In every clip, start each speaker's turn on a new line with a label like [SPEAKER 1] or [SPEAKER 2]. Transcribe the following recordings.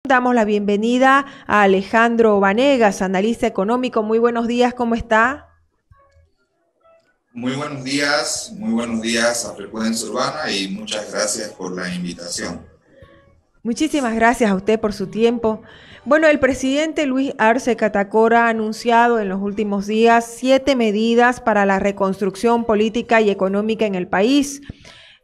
[SPEAKER 1] Damos la bienvenida a Alejandro Vanegas, analista económico. Muy buenos días, ¿cómo está?
[SPEAKER 2] Muy buenos días a Frecuencia Urbana y muchas gracias por la invitación.
[SPEAKER 1] Muchísimas gracias a usted por su tiempo. Bueno, el presidente Luis Arce Catacora ha anunciado en los últimos días 7 medidas para la reconstrucción política y económica en el país.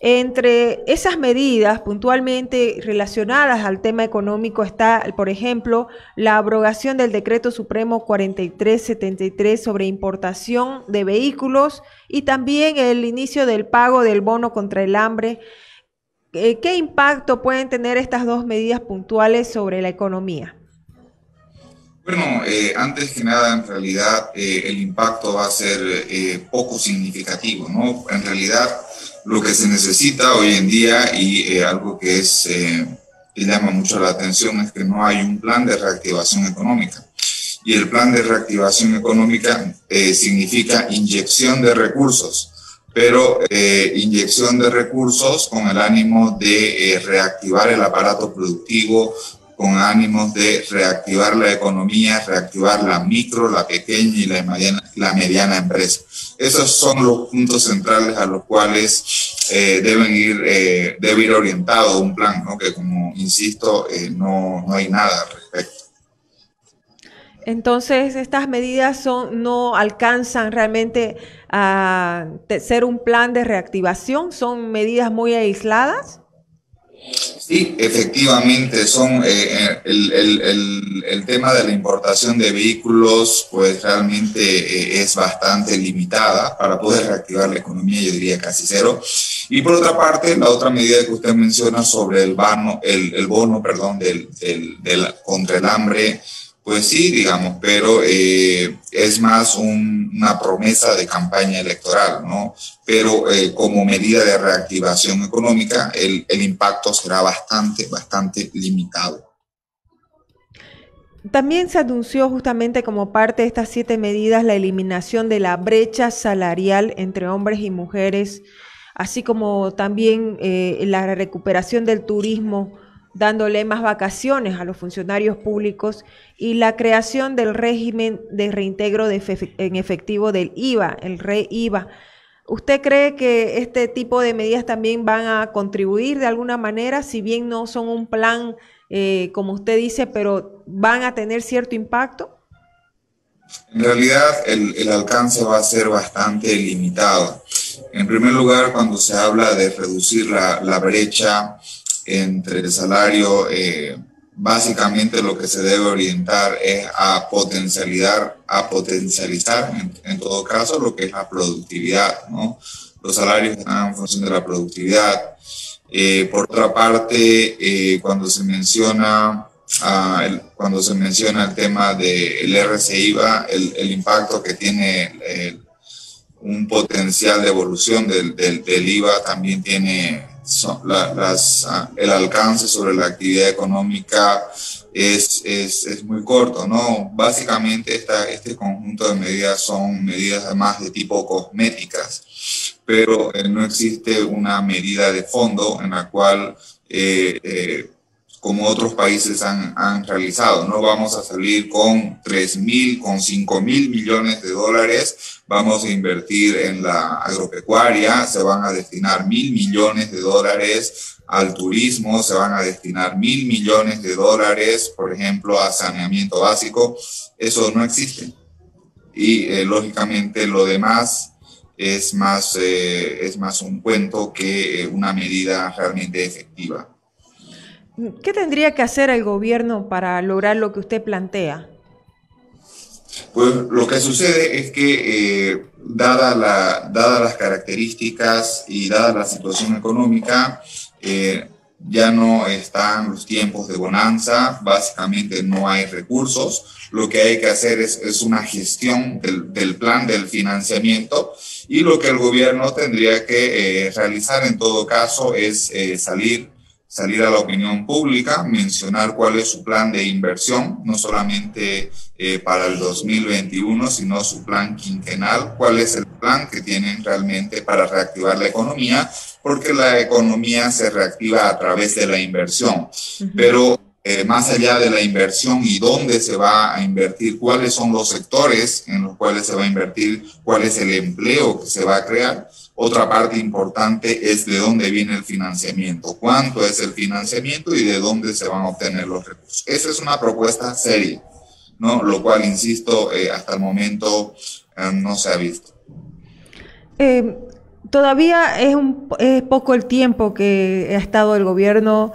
[SPEAKER 1] Entre esas medidas puntualmente relacionadas al tema económico está, por ejemplo, la abrogación del Decreto Supremo 4373 sobre importación de vehículos y también el inicio del pago del bono contra el hambre. ¿Qué impacto pueden tener estas dos medidas puntuales sobre la economía?
[SPEAKER 2] Bueno, antes que nada, en realidad, el impacto va a ser poco significativo, ¿no? En realidad, lo que se necesita hoy en día y algo que que llama mucho la atención es que no hay un plan de reactivación económica. Y el plan de reactivación económica significa inyección de recursos, pero inyección de recursos con el ánimo de reactivar el aparato productivo, con ánimos de reactivar la economía, reactivar la micro, la pequeña y la mediana empresa. Esos son los puntos centrales a los cuales debe ir orientado un plan, ¿no? Que, como insisto, no hay nada al respecto.
[SPEAKER 1] Entonces, estas medidas no alcanzan realmente a ser un plan de reactivación, son medidas muy aisladas.
[SPEAKER 2] Sí, efectivamente, son el tema de la importación de vehículos, pues realmente es bastante limitada para poder reactivar la economía, yo diría casi cero. Y por otra parte, la otra medida que usted menciona sobre el bono, perdón, contra el hambre, pues sí, digamos, pero es más una promesa de campaña electoral, ¿no? Pero como medida de reactivación económica, el impacto será bastante limitado.
[SPEAKER 1] También se anunció justamente como parte de estas 7 medidas la eliminación de la brecha salarial entre hombres y mujeres, así como también la recuperación del turismo, dándole más vacaciones a los funcionarios públicos y la creación del régimen de reintegro en efectivo del IVA, el RE-IVA. ¿Usted cree que este tipo de medidas también van a contribuir de alguna manera, si bien no son un plan, como usted dice, pero van a tener cierto impacto?
[SPEAKER 2] En realidad, el alcance va a ser bastante limitado. En primer lugar, cuando se habla de reducir la brecha entre el salario, básicamente lo que se debe orientar es a potencializar en todo caso lo que es la productividad, ¿no? Los salarios están en función de la productividad. Por otra parte, cuando se menciona el tema del RCIVA, el impacto que tiene un potencial de evolución del IVA también tiene el alcance sobre la actividad económica es muy corto, ¿no? Básicamente este conjunto de medidas son medidas además de tipo cosméticas, pero no existe una medida de fondo en la cual como otros países han realizado. No vamos a salir con 3.000, con 5.000 millones de dólares, vamos a invertir en la agropecuaria, se van a destinar 1.000 millones de dólares al turismo, se van a destinar 1.000 millones de dólares, por ejemplo, a saneamiento básico. Eso no existe. Y lógicamente lo demás es más un cuento que una medida realmente efectiva.
[SPEAKER 1] ¿Qué tendría que hacer el gobierno para lograr lo que usted plantea?
[SPEAKER 2] Pues lo que sucede es que, dadas las características y dada la situación económica, ya no están los tiempos de bonanza, básicamente no hay recursos. Lo que hay que hacer es una gestión del plan del financiamiento, y lo que el gobierno tendría que realizar en todo caso es salir a la opinión pública, mencionar cuál es su plan de inversión, no solamente para el 2021, sino su plan quinquenal, cuál es el plan que tienen realmente para reactivar la economía, porque la economía se reactiva a través de la inversión. Pero más allá de la inversión y dónde se va a invertir, cuáles son los sectores en los cuales se va a invertir, cuál es el empleo que se va a crear. Otra parte importante es de dónde viene el financiamiento, cuánto es el financiamiento y de dónde se van a obtener los recursos. Esa es una propuesta seria, ¿no? Lo cual, insisto, hasta el momento no se ha visto.
[SPEAKER 1] Todavía es poco el tiempo que ha estado el gobierno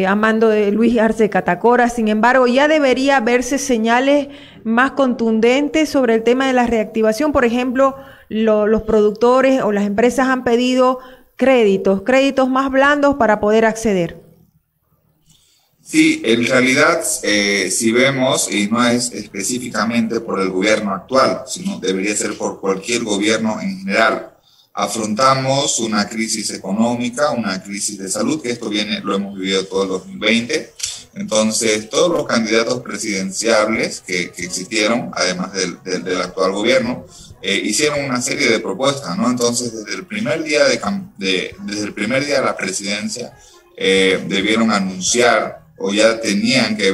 [SPEAKER 1] a mando de Luis Arce Catacora. Sin embargo, ya debería verse señales más contundentes sobre el tema de la reactivación. Por ejemplo, los productores o las empresas han pedido créditos más blandos para poder acceder.
[SPEAKER 2] Sí, en realidad, si vemos, y no es específicamente por el gobierno actual, sino debería ser por cualquier gobierno en general, afrontamos una crisis económica, una crisis de salud, que esto lo hemos vivido todo el 2020. Entonces, todos los candidatos presidenciables que existieron, además del actual gobierno, hicieron una serie de propuestas, ¿no? Entonces, desde el primer día de la presidencia, debieron anunciar o ya tenían que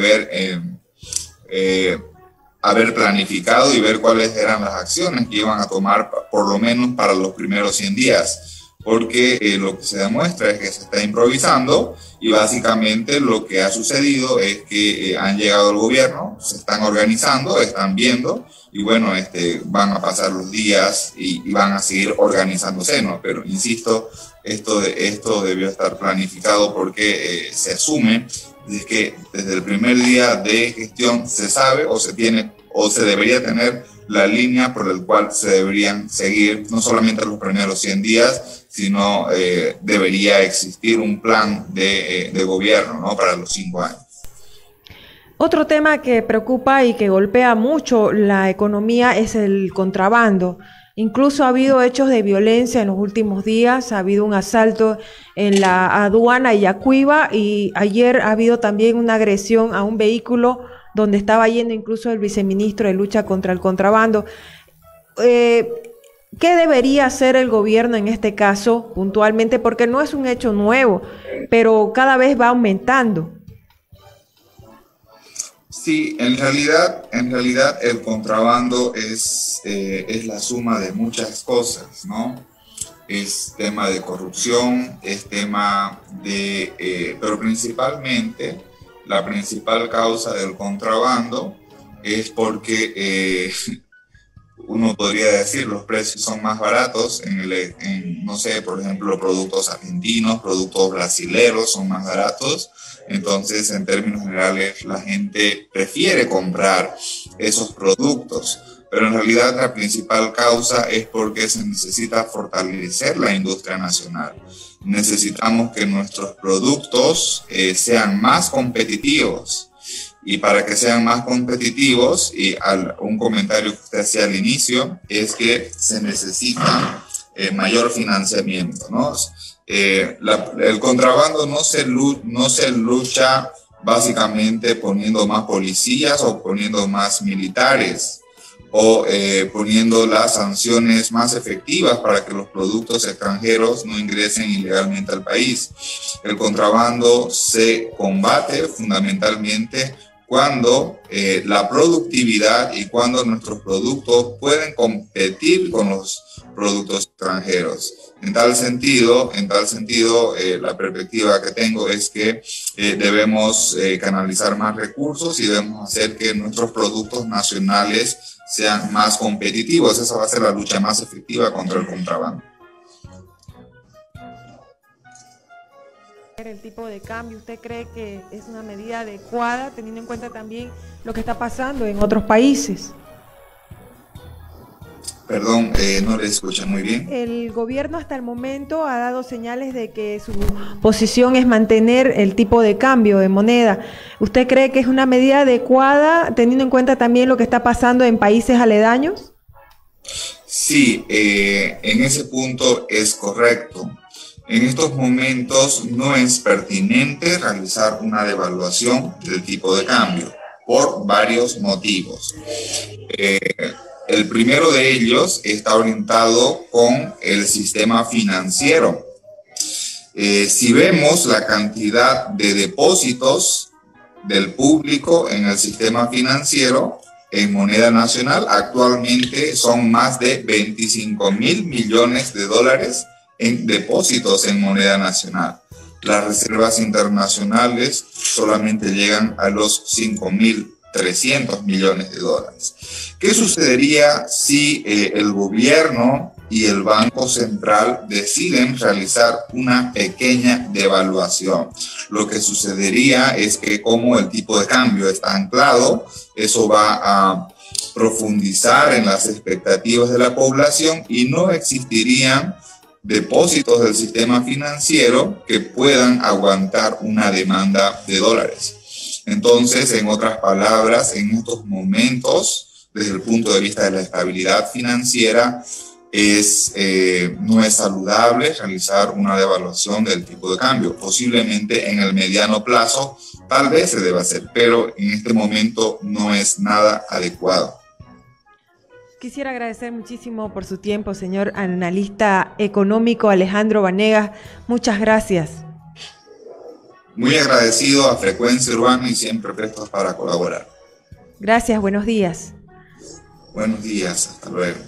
[SPEAKER 2] haber planificado y ver cuáles eran las acciones que iban a tomar, por lo menos para los primeros 100 días, porque lo que se demuestra es que se está improvisando y básicamente lo que ha sucedido es que han llegado al gobierno, se están organizando, están viendo y bueno, van a pasar los días y van a seguir organizándose, ¿no? Pero insisto, esto debió estar planificado porque se asume es que desde el primer día de gestión se sabe o se tiene o se debería tener la línea por la cual se deberían seguir no solamente los primeros 100 días, sino debería existir un plan de gobierno, ¿no? Para los 5 años.
[SPEAKER 1] Otro tema que preocupa y que golpea mucho la economía es el contrabando. Incluso ha habido hechos de violencia en los últimos días, ha habido un asalto en la aduana Yacuiba y ayer ha habido también una agresión a un vehículo donde estaba yendo incluso el viceministro de lucha contra el contrabando. ¿Qué debería hacer el gobierno en este caso puntualmente? Porque no es un hecho nuevo, pero cada vez va aumentando.
[SPEAKER 2] Sí, en realidad el contrabando es la suma de muchas cosas, ¿no? Es tema de corrupción, es tema pero principalmente la principal causa del contrabando es porque uno podría decir los precios son más baratos no sé, por ejemplo, productos argentinos, productos brasileros son más baratos. Entonces, en términos generales, la gente prefiere comprar esos productos. Pero en realidad la principal causa es porque se necesita fortalecer la industria nacional. Necesitamos que nuestros productos sean más competitivos. Y para que sean más competitivos, y un comentario que usted hacía al inicio, es que se necesita mayor financiamiento, ¿no? El contrabando no se lucha básicamente poniendo más policías o poniendo más militares o poniendo las sanciones más efectivas para que los productos extranjeros no ingresen ilegalmente al país. El contrabando se combate fundamentalmente cuando la productividad y cuando nuestros productos pueden competir con los productos extranjeros. En tal sentido, la perspectiva que tengo es que debemos canalizar más recursos y debemos hacer que nuestros productos nacionales sean más competitivos. Esa va a ser la lucha más efectiva contra el contrabando.
[SPEAKER 1] El tipo de cambio, ¿usted cree que es una medida adecuada teniendo en cuenta también lo que está pasando en otros países?
[SPEAKER 2] Perdón, no le escuché muy bien.
[SPEAKER 1] El gobierno hasta el momento ha dado señales de que su posición es mantener el tipo de cambio de moneda. ¿Usted cree que es una medida adecuada teniendo en cuenta también lo que está pasando en países aledaños?
[SPEAKER 2] Sí, en ese punto es correcto. En estos momentos no es pertinente realizar una devaluación del tipo de cambio por varios motivos. El primero de ellos está orientado con el sistema financiero. Si vemos la cantidad de depósitos del público en el sistema financiero en moneda nacional. Actualmente son más de 25.000 millones de dólares en depósitos en moneda nacional. Las reservas internacionales solamente llegan a los 5.300 millones de dólares. ¿Qué sucedería si el gobierno y el Banco Central deciden realizar una pequeña devaluación? Lo que sucedería es que, como el tipo de cambio está anclado, eso va a profundizar en las expectativas de la población y no existirían depósitos del sistema financiero que puedan aguantar una demanda de dólares. Entonces, en otras palabras, en estos momentos, desde el punto de vista de la estabilidad financiera, no es saludable realizar una devaluación del tipo de cambio. Posiblemente en el mediano plazo tal vez se deba hacer, pero en este momento no es nada adecuado.
[SPEAKER 1] Quisiera agradecer muchísimo por su tiempo, señor analista económico Alejandro Vanegas. Muchas gracias.
[SPEAKER 2] Muy agradecido a Frecuencia Urbana y siempre prestos para colaborar.
[SPEAKER 1] Gracias, buenos días.
[SPEAKER 2] Buenos días, hasta luego.